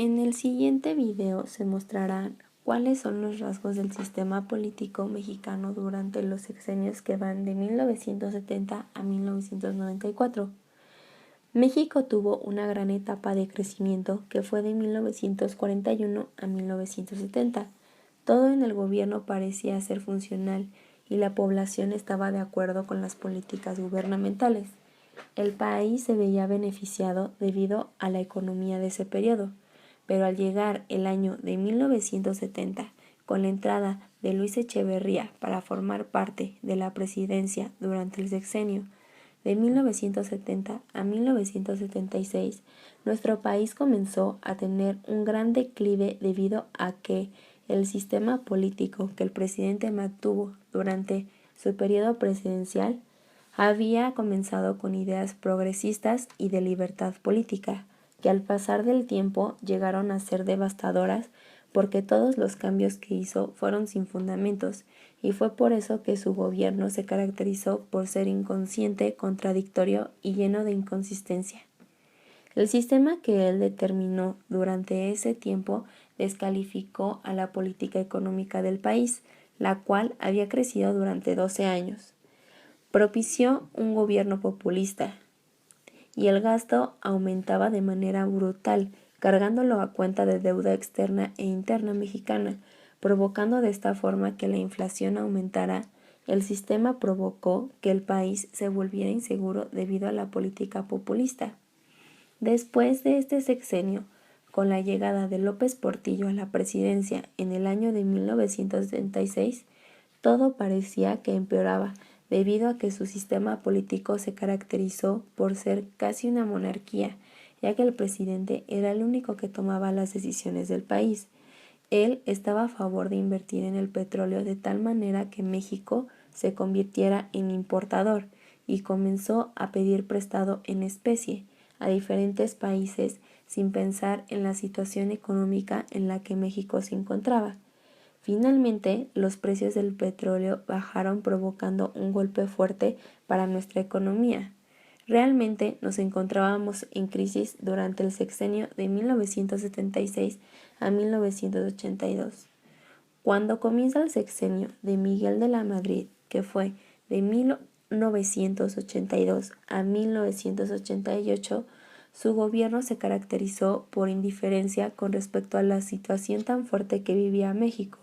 En el siguiente video se mostrarán cuáles son los rasgos del sistema político mexicano durante los sexenios que van de 1970 a 1994. México tuvo una gran etapa de crecimiento que fue de 1941 a 1970. Todo en el gobierno parecía ser funcional y la población estaba de acuerdo con las políticas gubernamentales. El país se veía beneficiado debido a la economía de ese periodo, pero al llegar el año de 1970, con la entrada de Luis Echeverría para formar parte de la presidencia durante el sexenio de 1970 a 1976, nuestro país comenzó a tener un gran declive debido a que el sistema político que el presidente mantuvo durante su periodo presidencial había comenzado con ideas progresistas y de libertad política, que al pasar del tiempo llegaron a ser devastadoras porque todos los cambios que hizo fueron sin fundamentos, y fue por eso que su gobierno se caracterizó por ser inconsciente, contradictorio y lleno de inconsistencia. El sistema que él determinó durante ese tiempo descalificó a la política económica del país, la cual había crecido durante 12 años. Propició un gobierno populista y el gasto aumentaba de manera brutal, cargándolo a cuenta de deuda externa e interna mexicana, provocando de esta forma que la inflación aumentara. El sistema provocó que el país se volviera inseguro debido a la política populista. Después de este sexenio, con la llegada de López Portillo a la presidencia en el año de 1976, todo parecía que empeoraba, debido a que su sistema político se caracterizó por ser casi una monarquía, ya que el presidente era el único que tomaba las decisiones del país. Él estaba a favor de invertir en el petróleo de tal manera que México se convirtiera en importador y comenzó a pedir prestado en especie a diferentes países sin pensar en la situación económica en la que México se encontraba. Finalmente, los precios del petróleo bajaron provocando un golpe fuerte para nuestra economía. Realmente nos encontrábamos en crisis durante el sexenio de 1976 a 1982. Cuando comienza el sexenio de Miguel de la Madrid, que fue de 1982 a 1988, su gobierno se caracterizó por indiferencia con respecto a la situación tan fuerte que vivía México,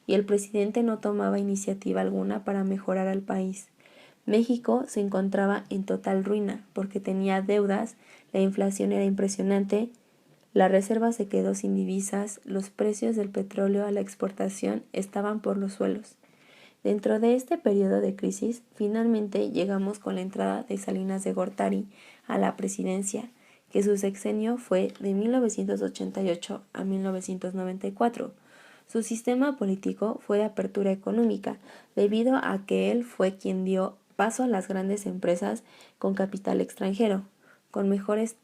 y el presidente no tomaba iniciativa alguna para mejorar al país. México se encontraba en total ruina porque tenía deudas, la inflación era impresionante, la reserva se quedó sin divisas, los precios del petróleo a la exportación estaban por los suelos. Dentro de este periodo de crisis, finalmente llegamos con la entrada de Salinas de Gortari a la presidencia, que su sexenio fue de 1988 a 1994. Su sistema político fue de apertura económica, debido a que él fue quien dio paso a las grandes empresas con capital extranjero, con mejores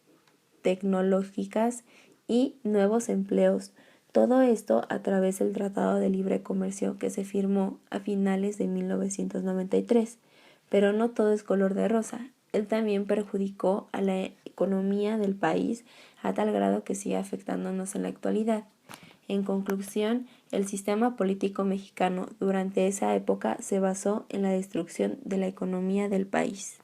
tecnológicas y nuevos empleos. Todo esto a través del Tratado de Libre Comercio que se firmó a finales de 1993. Pero no todo es color de rosa. Él también perjudicó a la economía del país a tal grado que sigue afectándonos en la actualidad. En conclusión, el sistema político mexicano durante esa época se basó en la destrucción de la economía del país.